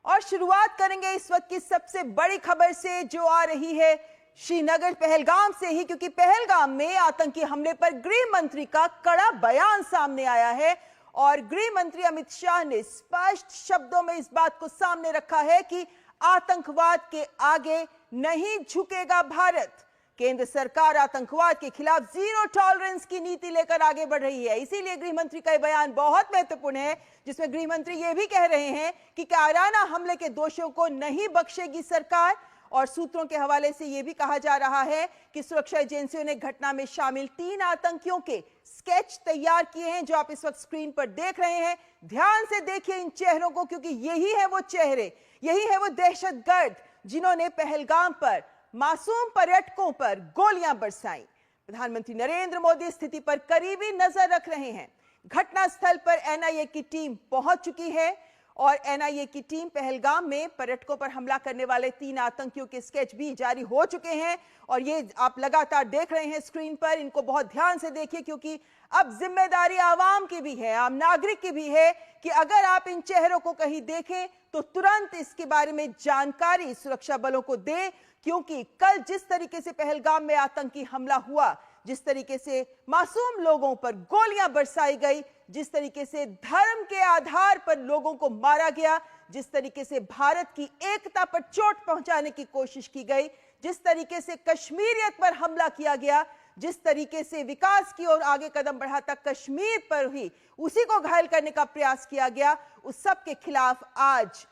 और शुरुआत करेंगे इस वक्त की सबसे बड़ी खबर से जो आ रही है श्रीनगर पहलगाम से ही, क्योंकि पहलगाम में आतंकी हमले पर गृह मंत्री का कड़ा बयान सामने आया है और गृह मंत्री अमित शाह ने स्पष्ट शब्दों में इस बात को सामने रखा है कि आतंकवाद के आगे नहीं झुकेगा भारत। केंद्र सरकार आतंकवाद के खिलाफ जीरो टॉलरेंस की नीति लेकर आगे बढ़ रही है। इसीलिए गृह मंत्री का यह बयान बहुत महत्वपूर्ण है, जिसमें गृह मंत्री यह भी कह रहे हैं कि कायराना हमले के दोषियों को नहीं बख्शेगी सरकार। और सूत्रों के हवाले से यह भी कहा जा रहा है कि सुरक्षा एजेंसियों ने घटना में शामिल 3 आतंकियों के स्केच तैयार किए हैं, जो आप इस वक्त स्क्रीन पर देख रहे हैं। ध्यान से देखिए इन चेहरों को, क्योंकि यही है वो चेहरे, यही है वो दहशतगर्द जिन्होंने पहलगाम पर मासूम पर्यटकों पर गोलियां बरसाई। प्रधानमंत्री नरेंद्र मोदी स्थिति पर करीबी नजर रख रहे हैं। घटनास्थल पर एनआईए की टीम पहुंच चुकी है और एनआईए की टीम पहलगाम में पर्यटकों पर हमला करने वाले 3 आतंकियों के स्केच भी जारी हो चुके हैं और ये आप लगातार देख रहे हैं स्क्रीन पर। इनको बहुत ध्यान से देखिए, क्योंकि अब जिम्मेदारी आवाम की भी है, आम नागरिक की भी है कि अगर आप इन चेहरों को कहीं देखें तो तुरंत इसके बारे में जानकारी सुरक्षा बलों को दें, क्योंकि कल जिस तरीके से पहलगाम में आतंकी हमला हुआ, जिस तरीके से मासूम लोगों पर गोलियां बरसाई गई, जिस तरीके से धर्म के आधार पर लोगों को मारा गया, जिस तरीके से भारत की एकता पर चोट पहुंचाने की कोशिश की गई, जिस तरीके से कश्मीरियत पर हमला किया गया, जिस तरीके से विकास की ओर आगे कदम बढ़ाता कश्मीर पर ही उसी को घायल करने का प्रयास किया गया, उस सब के खिलाफ आज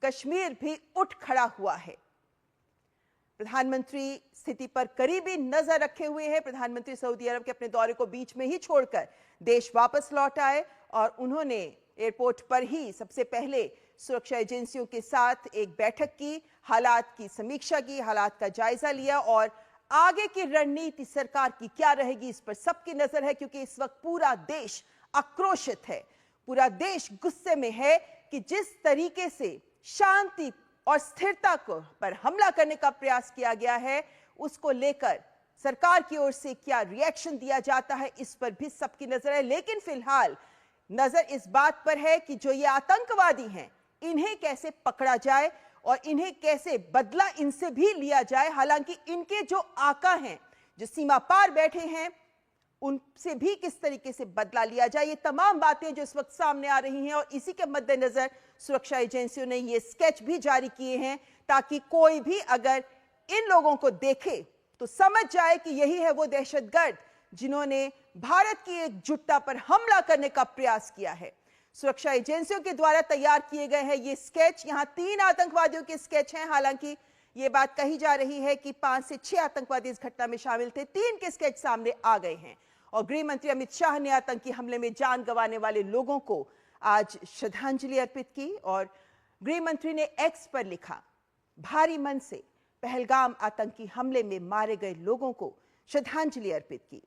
कश्मीर भी उठ खड़ा हुआ है। प्रधानमंत्री स्थिति पर करीबी नजर रखे हुए हैं। प्रधानमंत्री सऊदी अरब के अपने दौरे को बीच में ही छोड़कर देश वापस लौट आए और उन्होंने एयरपोर्ट पर ही सबसे पहले सुरक्षा एजेंसियों के साथ एक बैठक की, हालात की समीक्षा की, हालात का जायजा लिया और आगे की रणनीति सरकार की क्या रहेगी इस पर सबकी नजर है, क्योंकि इस वक्त पूरा देश आक्रोशित है, पूरा देश गुस्से में है कि जिस तरीके से शांति और स्थिरता को पर हमला करने का प्रयास किया गया है, उसको लेकर सरकार की ओर से क्या रिएक्शन दिया जाता है इस पर भी सबकी नजर है। लेकिन फिलहाल नजर इस बात पर है कि जो ये आतंकवादी हैं, इन्हें कैसे पकड़ा जाए और इन्हें कैसे बदला इनसे भी लिया जाए। हालांकि इनके जो आका हैं, जो सीमा पार बैठे हैं, उनसे भी किस तरीके से बदला लिया जाए, ये तमाम बातें जो इस वक्त सामने आ रही हैं और इसी के मद्देनजर सुरक्षा एजेंसियों ने ये स्केच भी जारी किए हैं, ताकि कोई भी अगर इन लोगों को देखे तो समझ जाए कि यही है वो दहशतगर्द जिन्होंने भारत की एकजुटता पर हमला करने का प्रयास किया है। सुरक्षा एजेंसियों के द्वारा तैयार किए गए हैं ये स्केच। यहां 3 आतंकवादियों के स्केच हैं। हालांकि ये बात कही जा रही है कि 5 से 6 आतंकवादी इस घटना में शामिल थे। 3 के स्केच सामने आ गए हैं और गृह मंत्री अमित शाह ने आतंकी हमले में जान गंवाने वाले लोगों को आज श्रद्धांजलि अर्पित की और गृह मंत्री ने एक्स पर लिखा, भारी मन से पहलगाम आतंकी हमले में मारे गए लोगों को श्रद्धांजलि अर्पित की।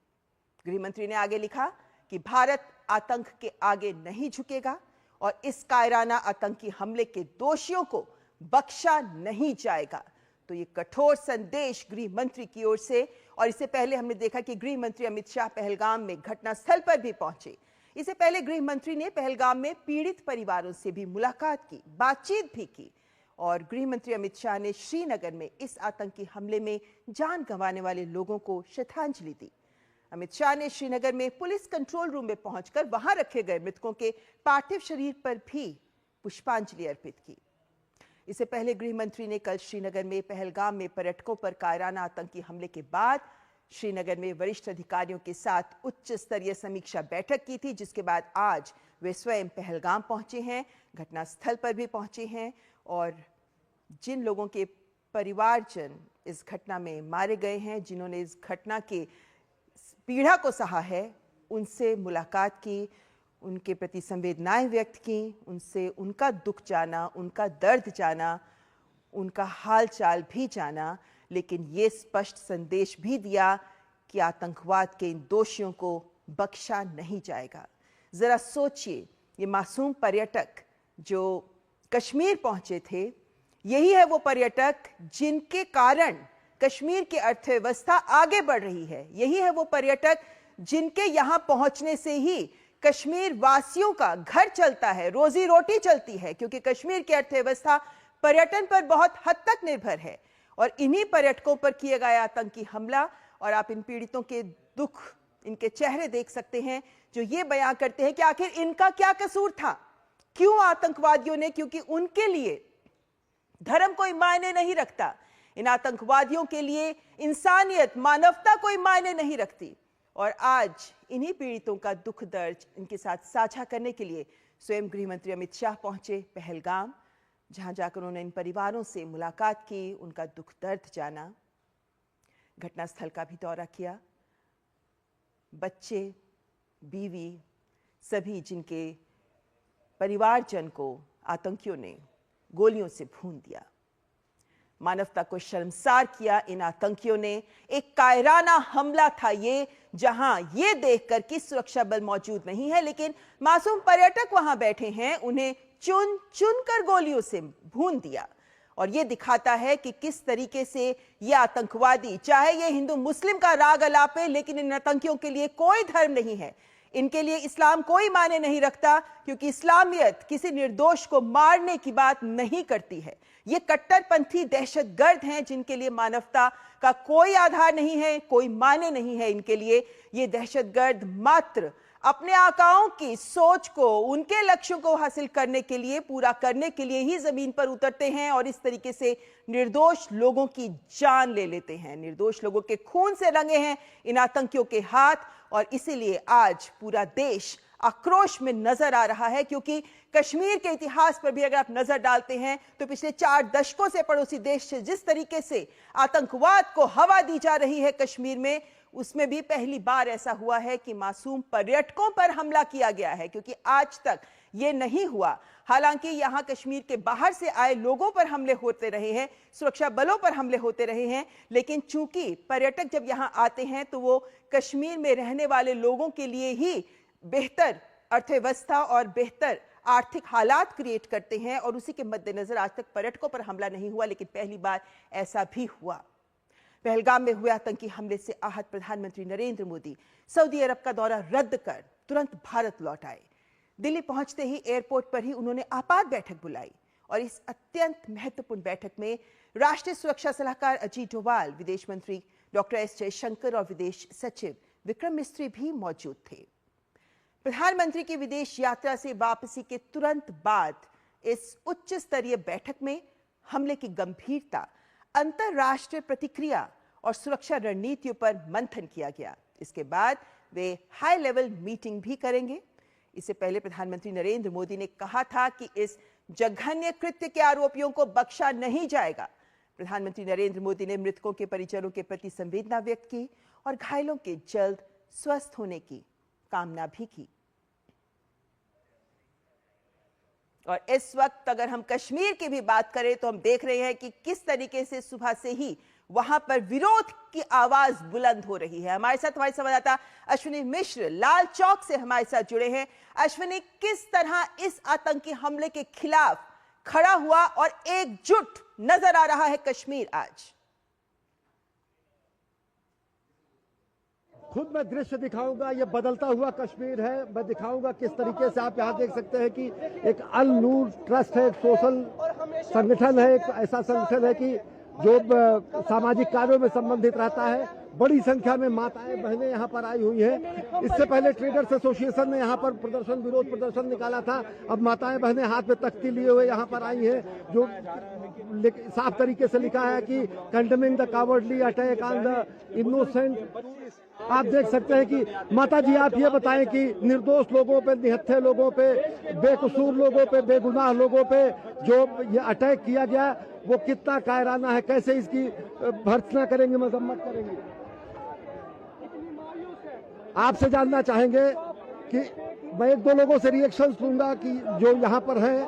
गृह मंत्री ने आगे लिखा कि भारत आतंक के आगे नहीं झुकेगा और इस कायराना आतंकी हमले के दोषियों को बख्शा नहीं जाएगा। तो ये कठोर संदेश गृह मंत्री की ओर से। और इससे पहले हमने देखा कि गृह मंत्री अमित शाह पहलगाम में घटनास्थल पर भी पहुंचे। इससे पहले गृह मंत्री ने पहलगाम में पीड़ित परिवारों से भी मुलाकात की, बातचीत भी की और गृह मंत्री अमित शाह ने श्रीनगर में इस आतंकी हमले में जान गंवाने वाले लोगों को श्रद्धांजलि दी। अमित शाह ने श्रीनगर में पुलिस कंट्रोल रूम में पहुंचकर वहां रखे गए मृतकों के पार्थिव शरीर पर भी पुष्पांजलि अर्पित की। इससे पहले गृह मंत्री ने कल श्रीनगर में पहलगाम में पर्यटकों पर कायराना आतंकी हमले के बाद श्रीनगर में वरिष्ठ अधिकारियों के साथ उच्च स्तरीय समीक्षा बैठक की थी, जिसके बाद आज वे स्वयं पहलगाम पहुंचे हैं, घटनास्थल पर भी पहुंचे हैं और जिन लोगों के परिवारजन इस घटना में मारे गए हैं, जिन्होंने इस घटना के पीड़ा को सहा है, उनसे मुलाकात की, उनके प्रति संवेदनाएं व्यक्त की, उनसे उनका दुख जाना, उनका दर्द जाना, उनका हाल चाल भी जाना, लेकिन ये स्पष्ट संदेश भी दिया कि आतंकवाद के इन दोषियों को बख्शा नहीं जाएगा। जरा सोचिए, ये मासूम पर्यटक जो कश्मीर पहुंचे थे, यही है वो पर्यटक जिनके कारण कश्मीर की अर्थव्यवस्था आगे बढ़ रही है। यही है वो पर्यटक जिनके यहां पहुंचने से ही कश्मीर वासियों का घर चलता है, रोजी रोटी चलती है, क्योंकि कश्मीर की अर्थव्यवस्था पर्यटन पर बहुत हद तक निर्भर है। और इन्हीं पर्यटकों पर किया गया आतंकी हमला, और आप इन पीड़ितों के दुख, इनके चेहरे देख सकते हैं जो ये बयां करते हैं कि आखिर इनका क्या कसूर था, क्यों आतंकवादियों ने, क्योंकि उनके लिए धर्म कोई मायने नहीं रखता, इन आतंकवादियों के लिए इंसानियत, मानवता कोई मायने नहीं रखती। और आज इन्हीं पीड़ितों का दुख दर्द इनके साथ साझा करने के लिए स्वयं गृह मंत्री अमित शाह पहुंचे पहलगाम, जहां जाकर उन्होंने इन परिवारों से मुलाकात की, उनका दुख दर्द जाना, घटनास्थल का भी दौरा किया। बच्चे, बीवी, सभी जिनके परिवारजन को आतंकियों ने गोलियों से भून दिया, मानवता को शर्मसार किया इन आतंकियों ने। एक कायराना हमला था ये, जहां ये देखकर कि सुरक्षा बल मौजूद नहीं है, लेकिन मासूम पर्यटक वहां बैठे हैं, उन्हें चुन चुन कर गोलियों से भून दिया। और ये दिखाता है कि किस तरीके से ये आतंकवादी, चाहे ये हिंदू मुस्लिम का राग अलापे, लेकिन इन आतंकियों के लिए कोई धर्म नहीं है, इनके लिए इस्लाम कोई मायने नहीं रखता, क्योंकि इस्लामियत किसी निर्दोष को मारने की बात नहीं करती है। ये कट्टरपंथी दहशतगर्द हैं जिनके लिए मानवता का कोई आधार नहीं है, कोई मायने नहीं है इनके लिए। ये दहशतगर्द मात्र अपने आकाओं की सोच को, उनके लक्ष्यों को हासिल करने के लिए, पूरा करने के लिए ही जमीन पर उतरते हैं और इस तरीके से निर्दोष लोगों की जान ले लेते हैं। निर्दोष लोगों के खून से रंगे हैं इन आतंकियों के हाथ, और इसीलिए आज पूरा देश आक्रोश में नजर आ रहा है, क्योंकि कश्मीर के इतिहास पर भी अगर आप नजर डालते हैं तो पिछले 4 दशकों से पड़ोसी देश से जिस तरीके से आतंकवाद को हवा दी जा रही है कश्मीर में, उसमें भी पहली बार ऐसा हुआ है कि मासूम पर्यटकों पर हमला किया गया है, क्योंकि आज तक ये नहीं हुआ। हालांकि यहां कश्मीर के बाहर से आए लोगों पर हमले होते रहे हैं, सुरक्षा बलों पर हमले होते रहे हैं, लेकिन चूंकि पर्यटक जब यहां आते हैं तो वो कश्मीर में रहने वाले लोगों के लिए ही बेहतर अर्थव्यवस्था और बेहतर आर्थिक हालात क्रिएट करते हैं, और उसी के मद्देनजर आज तक पर्यटकों पर हमला नहीं हुआ, लेकिन पहली बार ऐसा भी हुआ। पहलगाम में हुए आतंकी हमले से आहत प्रधानमंत्री नरेंद्र मोदी सऊदी अरब का दौरा रद्द कर तुरंत भारत लौट आए। दिल्ली पहुंचते ही एयरपोर्ट पर ही उन्होंने आपात बैठक बुलाई, और इस अत्यंत महत्वपूर्ण बैठक में राष्ट्रीय सुरक्षा सलाहकार अजीत डोभाल, विदेश मंत्री डॉक्टर एस जयशंकर और विदेश सचिव विक्रम मिस्री भी मौजूद थे। प्रधानमंत्री की विदेश यात्रा से वापसी के तुरंत बाद इस उच्च स्तरीय बैठक में हमले की गंभीरता, अंतरराष्ट्रीय प्रतिक्रिया और सुरक्षा रणनीतियों पर मंथन किया गया। इसके बाद वे हाई लेवल मीटिंग भी करेंगे। इससे पहले प्रधानमंत्री नरेंद्र मोदी ने कहा था कि इस जघन्य कृत्य के आरोपियों को बख्शा नहीं जाएगा। प्रधानमंत्री नरेंद्र मोदी ने मृतकों के परिजनों के प्रति संवेदना व्यक्त की और घायलों के जल्द स्वस्थ होने की कामना भी की। और इस वक्त अगर हम कश्मीर की भी बात करें तो हम देख रहे हैं कि किस तरीके से सुबह से ही वहां पर विरोध की आवाज बुलंद हो रही है। हमारे साथ हमारे संवाददाता अश्विनी मिश्र लाल चौक से हमारे साथ जुड़े हैं। अश्विनी, किस तरह इस आतंकी हमले के खिलाफ खड़ा हुआ और एकजुट नजर आ रहा है कश्मीर आज? खुद मैं दृश्य दिखाऊंगा, ये बदलता हुआ कश्मीर है। मैं दिखाऊंगा किस तरीके से आप यहाँ देख सकते हैं कि एक अल नूर ट्रस्ट है, एक सोशल संगठन है, एक ऐसा संगठन है कि जो सामाजिक कार्यों में संबंधित रहता है। बड़ी संख्या में माताएं बहनें यहाँ पर आई हुई हैं। इससे पहले ट्रेडर्स एसोसिएशन ने यहाँ पर प्रदर्शन, विरोध प्रदर्शन निकाला था। अब माताएं बहनें हाथ में तख्ती लिए हुए यहाँ पर आई हैं, जो साफ तरीके से लिखा है कि condemning the cowardly attack on the innocent. आप देख सकते हैं कि माता जी, आप ये बताएं कि निर्दोष लोगों पे, निहत्थे लोगों पे, बेकसूर लोगों पे, बेगुनाह लोगों पे जो ये अटैक किया गया, वो कितना कायराना है, कैसे इसकी भर्त्सना करेंगे, मजम्मत करेंगे। आपसे जानना चाहेंगे कि मैं 1-2 लोगों से रिएक्शन लूंगा कि जो यहाँ पर हैं,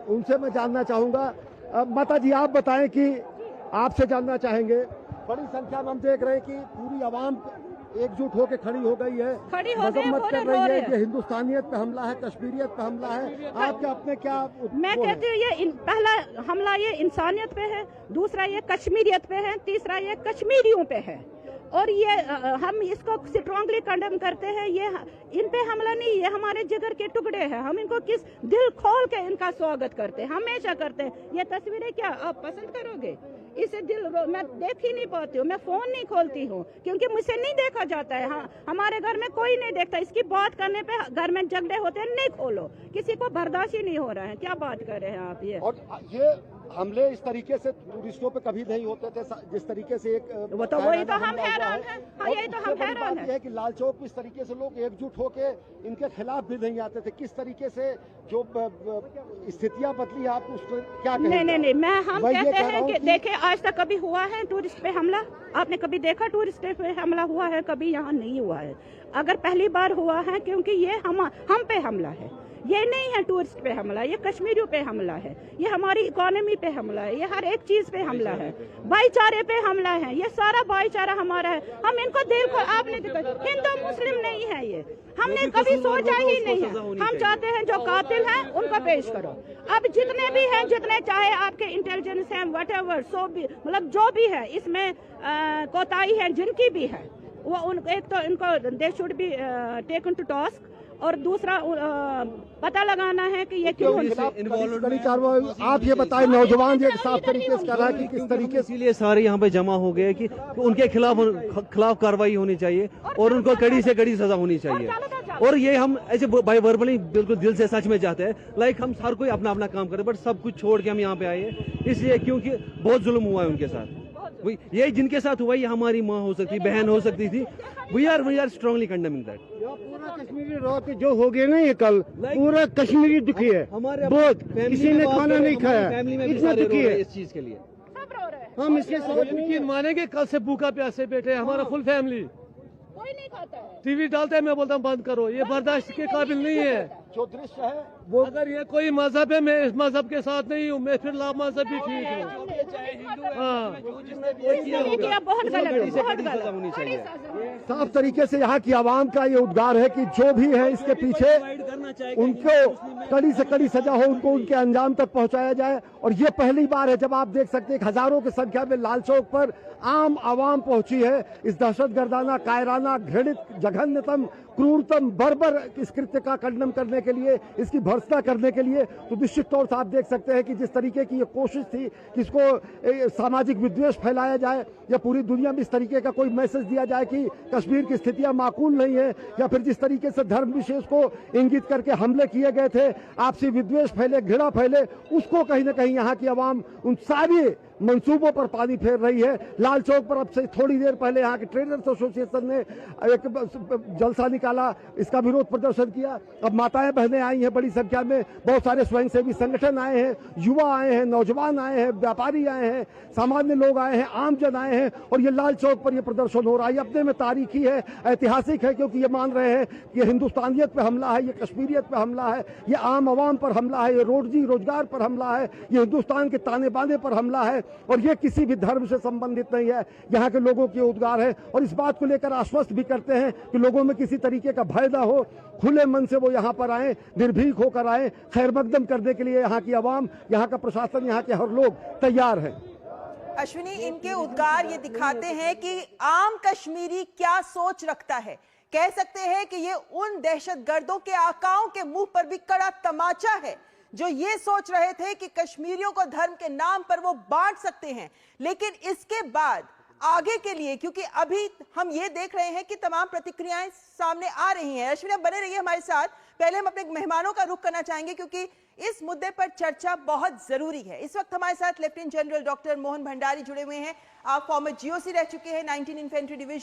उनसे मैं जानना चाहूंगा। माता जी, आप बताएं कि आपसे जानना चाहेंगे, बड़ी संख्या में हम देख रहे हैं कि पूरी आवाम एकजुट होकर खड़ी हो गई है, मजम्मत कर रही है। ये हिंदुस्तानियत पे हमला है, कश्मीरियत पे हमला है। आप क्या अपने क्या मैं कहती हूँ, ये पहला हमला ये इंसानियत पे है, दूसरा ये कश्मीरियत पे है, तीसरा ये कश्मीरियों पे है। और ये हम इसको स्ट्रांगली कंडेम करते हैं। ये इन पे हमला नहीं, ये हमारे जिगर के टुकड़े हैं। हम इनको किस दिल खोल के इनका स्वागत करते हैं, हमेशा करते हैं। ये तस्वीरें क्या आप पसंद करोगे? इसे मैं देख ही नहीं पाती हूँ, मैं फोन नहीं खोलती हूँ क्योंकि मुझसे नहीं देखा जाता है। हाँ, हमारे घर में कोई नहीं देखता। इसकी बात करने पे घर में झगड़े होते हैं, नहीं खोलो, किसी को बर्दाश्त ही नहीं हो रहा है। क्या बात कर रहे हैं आप? ये और ये हमले इस तरीके से टूरिस्टों पे कभी नहीं होते थे, जिस तरीके से एक तो वही तो हम हैरान हैं। हाँ, यही तो हम हैरान हैं कि लाल चौक में इस तरीके से लोग एकजुट होके इनके खिलाफ भी नहीं आते थे। किस तरीके से जो स्थितियां बदली, आप उसको क्या कहेंगे? नहीं, हम कहते हैं कि देखे, आज तक कभी हुआ है टूरिस्ट पे हमला? आपने कभी देखा टूरिस्ट पे हमला हुआ है? कभी यहाँ नहीं हुआ है। अगर पहली बार हुआ है क्योंकि ये हम पे हमला है। ये नहीं है टूरिस्ट पे हमला, ये कश्मीरियों पे हमला है, ये हमारी इकोनॉमी पे हमला है, ये हर एक चीज पे हमला है, भाईचारे पे हमला है। ये सारा भाईचारा हमारा है। हम इनको दिल को आपने देखा, हिंदू मुस्लिम नहीं है ये, हमने कभी सोचा ही नहीं है। हम चाहते हैं जो कातिल हैं उनको पेश करो। अब जितने भी हैं, जितने चाहे आपके इंटेलिजेंस हैं, व्हाटएवर, सो भी मतलब जो भी है इसमें कोताही है जिनकी भी है, वो एक तो इनको they should be taken to task, और दूसरा पता लगाना है कि ये क्यों कार्रवाई। आप ये बताएं, नौजवान ये साफ तरीके से कर रहा है कि किस तरीके से इसीलिए सारे यहाँ पे जमा हो गए कि उनके खिलाफ कार्रवाई होनी चाहिए और उनको कड़ी से कड़ी सजा होनी चाहिए। और ये हम ऐसे बाय वर्बली बिल्कुल दिल से सच में चाहते हैं, लाइक हम हर कोई अपना अपना काम करे, बट सब कुछ छोड़ के हम यहाँ पे आए इसलिए क्योंकि बहुत जुल्म हुआ है उनके साथ। ये जिनके साथ हुआ, ये हमारी माँ हो सकती, बहन हो सकती थी। We are strongly condemning that. पूरा कश्मीरी रॉक जो हो गए ना, ये कल पूरा कश्मीरी दुखी है, बहुत किसी ने खाना नहीं खाया, इतना दुखी है इस चीज के लिए। हम इसके यकीन मानेंगे, कल से भूखा प्यासे बैठे हमारा फुल फैमिली, कोई नहीं खाता है। टीवी डालते हैं, मैं बोलता हूँ बंद करो, ये बर्दाश्त के काबिल नहीं है। जो दृश्य है वो अगर ये कोई मजहब है, मैं इस मजहब के साथ नहीं हूँ, मैं फिर ला मजहब भी ठीक हूँ। हाँ, बहुत गलत है। साफ तरीके से यहाँ की आवाम का ये उद्गार है कि जो भी है इसके पीछे उनको कड़ी से कड़ी सजा हो, उनको उनके अंजाम तक पहुंचाया जाए। और ये पहली बार है जब आप देख सकते हैं हजारों की संख्या में लाल चौक पर आम आवाम पहुंची है इस दहशतगर्दाना, कायराना, घृणित, जघन्यतम, क्रूरतम, बर्बर इस कृत्य का खंडन करने के लिए, इसकी भर्त्सना करने के लिए। तो निश्चित तौर से आप देख सकते हैं कि जिस तरीके की ये कोशिश थी कि इसको सामाजिक विद्वेष फैलाया जाए या पूरी दुनिया में इस तरीके का कोई मैसेज दिया जाए कि कश्मीर की स्थितियां माकूल नहीं है, या फिर जिस तरीके से धर्म विशेष को इंगित करके हमले किए गए थे, आपसी विद्वेष फैले, घृणा फैले, उसको कहीं ना कहीं यहाँ की आवाम उन सारी मंसूबों पर पानी फेर रही है। लाल चौक पर अब से थोड़ी देर पहले यहाँ के ट्रेडर्स एसोसिएशन ने एक जलसा निकाला, इसका विरोध प्रदर्शन किया। अब माताएं बहनें आई हैं बड़ी संख्या में, बहुत सारे स्वयंसेवी संगठन आए हैं, युवा आए हैं, नौजवान आए हैं, व्यापारी आए हैं, सामान्य लोग आए हैं, आमजन आए हैं, और ये लाल चौक पर ये प्रदर्शन हो रहा है। ये अपने में तारीखी है, ऐतिहासिक है, क्योंकि ये मान रहे हैं कि हिंदुस्तानियत पर हमला है, ये कश्मीरियत पर हमला है, ये आम आवाम पर हमला है, ये रोजी रोजगार पर हमला है, ये हिंदुस्तान के ताने बाने पर हमला है, और ये किसी भी धर्म से संबंधित नहीं है। यहाँ के लोगों की उद्गार है, और इस बात को लेकर आश्वस्त भी करते हैं कि लोगों में किसी तरीके का भय ना हो, खुले मन से वो यहाँ पर आए, निर्भीक होकर आए। खैर मकदम करने के लिए यहाँ की आवाम, यहाँ का प्रशासन, यहाँ के हर लोग तैयार है। अश्विनी, इनके उद्गार ये दिखाते हैं कि आम कश्मीरी क्या सोच रखता है। कह सकते हैं कि ये उन दहशतगर्दों के आकाओं के मुंह पर भी कड़ा तमाचा है जो ये सोच रहे थे कि कश्मीरियों को धर्म के नाम पर वो बांट सकते हैं। लेकिन इसके बाद आगे के लिए, क्योंकि अभी हम ये देख रहे हैं कि तमाम प्रतिक्रियाएं सामने आ रही हैं। अश्विनी, बने रहिए हमारे साथ। पहले हम अपने मेहमानों का रुख करना चाहेंगे क्योंकि इस मुद्दे पर चर्चा बहुत जरूरी है। इस वक्त हमारे साथ lieutenant general doctor Mohan Bhandari जुड़े हुए हैं। आप फॉर्मर जीओसी रह चुके हैं, 19 इन्फेंट्री डिवीजन